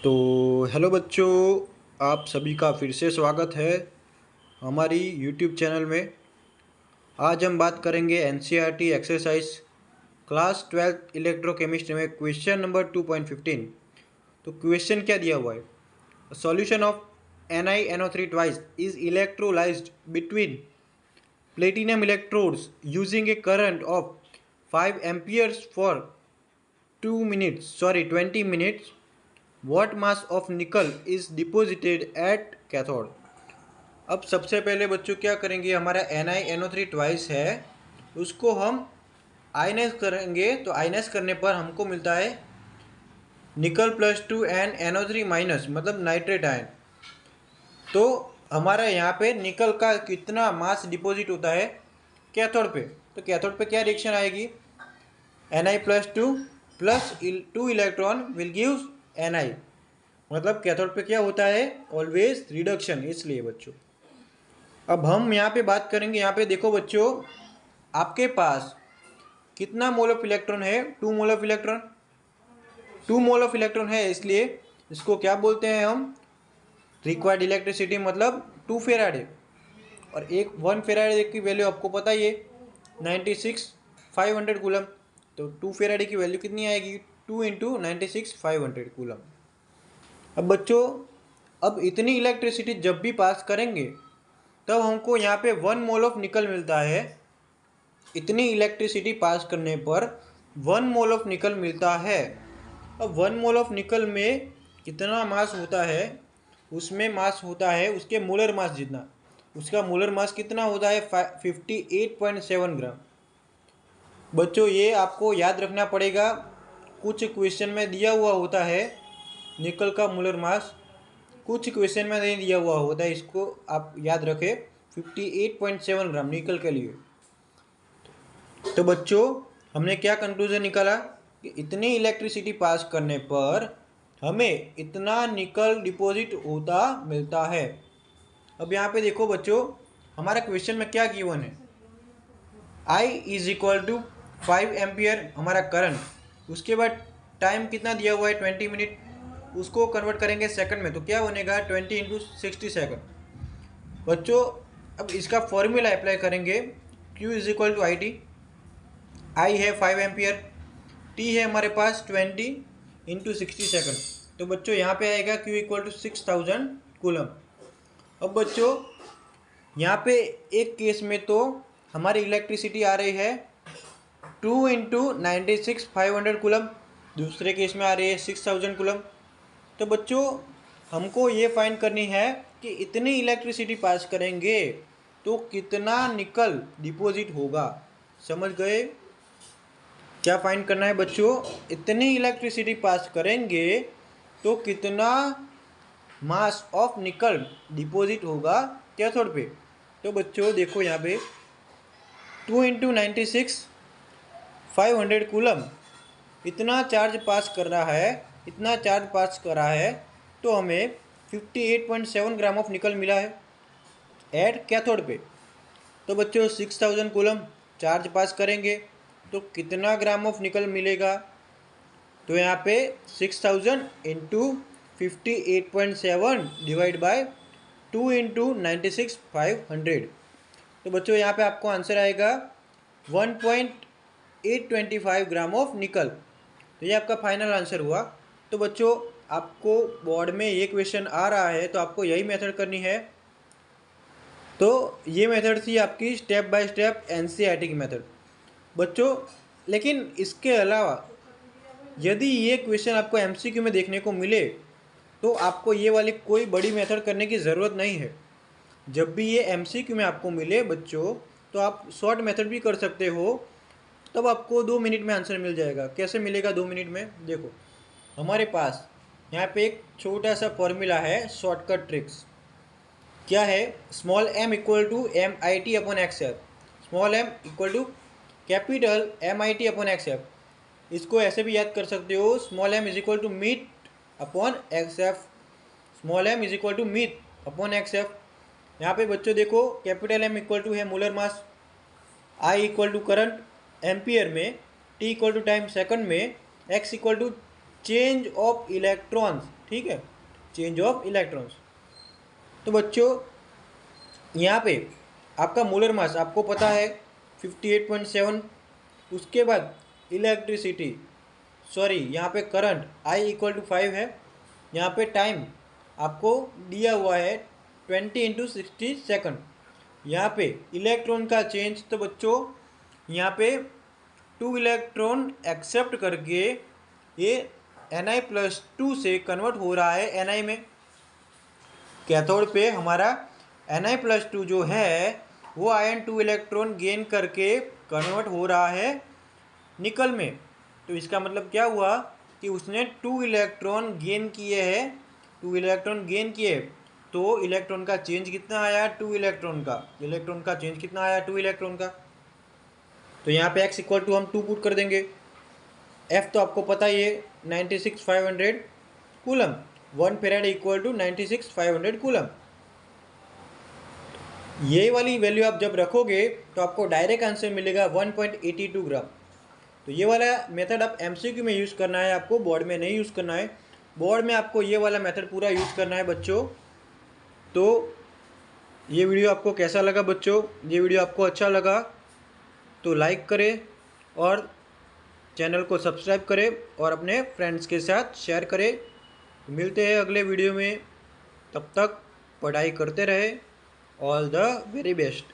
तो हेलो बच्चों, आप सभी का फिर से स्वागत है हमारी यूट्यूब चैनल में। आज हम बात करेंगे NCERT exercise class 12th electrochemistry में क्वेश्चन नंबर 2.15। तो क्वेश्चन क्या दिया हुआ है? Solution of NiNO3 twice is electrolysed between platinum electrodes using A current of 5 amperes for 20 minutes. What mass of nickel is deposited at cathode? अब सबसे पहले बच्चों क्या करेंगे, हमारा NiNO3 ट्वाइस है उसको हम आयनाइज करेंगे। तो आयनाइज करने पर हमको मिलता है निकल +2 एंड NO3 माइनस, मतलब नाइट्रेट आयन। तो हमारा यहाँ पे निकल का कितना मास डिपॉजिट होता है कैथोड पे। तो कैथोड पे क्या रिएक्शन आएगी, Ni+2 plus 2 electron will gives Ni, मतलब कैथोड पे क्या होता है, ऑलवेज रिडक्शन। इसलिए बच्चों अब हम यहाँ पे बात करेंगे। यहाँ पे देखो बच्चों, आपके पास कितना मोल ऑफ इलेक्ट्रॉन है, 2 mole of electron. 2 mole of electron है, इसलिए इसको क्या बोलते हैं हम, रिक्वायर्ड इलेक्ट्रिसिटी मतलब 2 फेराडे। और एक 1 फेराडे की वैल्यू आपको पता ही है 96,500 कूलम। तो 2 फेराडे की वैल्यू कितनी आएगी, 2 × 96,500 कूलम। अब बच्चों अब इतनी इलेक्ट्रिसिटी जब भी पास करेंगे तब हमको यहाँ पे 1 मोल ऑफ निकल मिलता है। इतनी इलेक्ट्रिसिटी पास करने पर 1 मोल ऑफ निकल मिलता है। अब 1 मोल ऑफ निकल में कितना मास होता है, उसमें मास होता है उसके मोलर मास जितना। उसका मोलर मास कितना होता है, 58.7 ग्राम। बच्चों ये आपको याद रखना पड़ेगा, कुछ क्वेश्चन में दिया हुआ होता है निकल का मोलर मास, कुछ क्वेश्चन में नहीं दिया हुआ होता है। इसको आप याद रखें, 58.7 ग्राम निकल के लिए। तो बच्चों हमने क्या कंक्लूजन निकाला कि इतनी इलेक्ट्रिसिटी पास करने पर हमें इतना निकल डिपॉजिट होता मिलता है। अब यहाँ पे देखो बच्चों, हमारा क्वेश्चन में क्या गिवन है, I = 5 एम्पियर हमारा करंट। उसके बाद टाइम कितना दिया हुआ है, 20 मिनट। उसको कन्वर्ट करेंगे सेकंड में तो क्या बनेगा, 20 × 60 सेकंड। बच्चों अब इसका फॉर्मूला अप्लाई करेंगे, Q = IT। I है 5 एम्पियर, T है हमारे पास 20 × 60 सेकंड। तो बच्चों यहाँ पे आएगा Q = 6000 कूलम। अब बच्चों यहाँ पे एक केस में तो हमारी इलेक्ट्रिसिटी आ रही है 2 × 96,500 कूलम, दूसरे केस में आ रही है 6000 कूलम। तो बच्चों हमको ये फाइंड करनी है कि इतनी इलेक्ट्रिसिटी पास करेंगे तो कितना निकल डिपॉजिट होगा। समझ गए क्या फाइंड करना है बच्चों, इतनी इलेक्ट्रिसिटी पास करेंगे तो कितना मास ऑफ निकल डिपॉजिट होगा कैथोड पे। तो बच्चों देखो यहाँ पे 2 × 96,500 कूलम इतना चार्ज पास कर रहा है, इतना चार्ज पास कर रहा है, तो हमें 58.7 ग्राम ऑफ निकल मिला है एट कैथोड पे। तो बच्चों 6000 कूलम चार्ज पास करेंगे तो कितना ग्राम ऑफ निकल मिलेगा, तो यहाँ पे 6000 × 58.7 डिवाइड बाय 2 × 96,500। तो बच्चों यहाँ पे आपको आंसर आएगा 1.825 ग्राम ऑफ निकल। तो ये आपका फाइनल आंसर हुआ। तो बच्चों आपको बोर्ड में ये क्वेश्चन आ रहा है तो आपको यही मेथड करनी है। तो ये मेथड थी आपकी स्टेप बाय स्टेप एनसीईआरटी की मेथड बच्चों। लेकिन इसके अलावा यदि ये क्वेश्चन आपको एमसीक्यू में देखने को मिले तो आपको ये वाली कोई बड़ी मेथड करने की ज़रूरत नहीं है। जब भी ये एमसीक्यू में आपको मिले बच्चों तो आप शॉर्ट मेथड भी कर सकते हो, तब आपको 2 मिनट में आंसर मिल जाएगा। कैसे मिलेगा 2 मिनट में, देखो हमारे पास यहाँ पे एक छोटा सा फॉर्मूला है, शॉर्टकट ट्रिक्स। क्या है, small m = MIT/XF, small m = capital MIT/XF। इसको ऐसे भी याद कर सकते हो, स्मॉल m = मीट/XF, स्मॉल m = मीट/XF। यहाँ पे बच्चों देखो कैपिटल M = है molar mass, I = current ampere में, T = टाइम सेकंड में, X = चेंज ऑफ इलेक्ट्रॉन्स, ठीक है, चेंज ऑफ इलेक्ट्रॉन्स। तो बच्चों यहाँ पे आपका मोलर मास आपको पता है 58.7। उसके बाद इलेक्ट्रिसिटी, सॉरी यहाँ पे करंट I इक्वल टू 5 है। यहाँ पे टाइम आपको दिया हुआ है 20 × 60 सेकंड। यहाँ पे इलेक्ट्रॉन का चेंज, तो बच्चों यहाँ पे 2 इलेक्ट्रॉन एक्सेप्ट करके ये Ni+2 से कन्वर्ट हो रहा है Ni में। कैथोड पे हमारा Ni+2 जो है वो आयन 2 इलेक्ट्रॉन गेन करके कन्वर्ट हो रहा है निकल में। तो इसका मतलब क्या हुआ कि उसने 2 इलेक्ट्रॉन गेन किए हैं, 2 इलेक्ट्रॉन गेन किए, तो इलेक्ट्रॉन का चेंज कितना आया, 2 इलेक्ट्रॉन का चेंज कितना आया, 2 इलेक्ट्रॉन का। तो यहाँ पे x इक्वल टू हम 2 पुट कर देंगे। F तो आपको पता ही है 96,500 coulomb, 1 farad equal to 96,500 coulomb. ये वाली वैल्यू आप जब रखोगे तो आपको डायरेक्ट आंसर मिलेगा 1.82 ग्राम। तो ये वाला मेथड आप MCQ में यूज़ करना है, आपको बोर्ड में नहीं यूज़ करना है। बोर्ड में आपको ये वाला मेथड पूरा यूज़ करना है बच्चों। तो ये वीडियो आपको कैसा लगा बच्चों? ये वीडियो आपको अच्छा लगा तो लाइक करें और चैनल को सब्सक्राइब करें और अपने फ्रेंड्स के साथ शेयर करें। मिलते हैं अगले वीडियो में, तब तक पढ़ाई करते रहे। All the very best.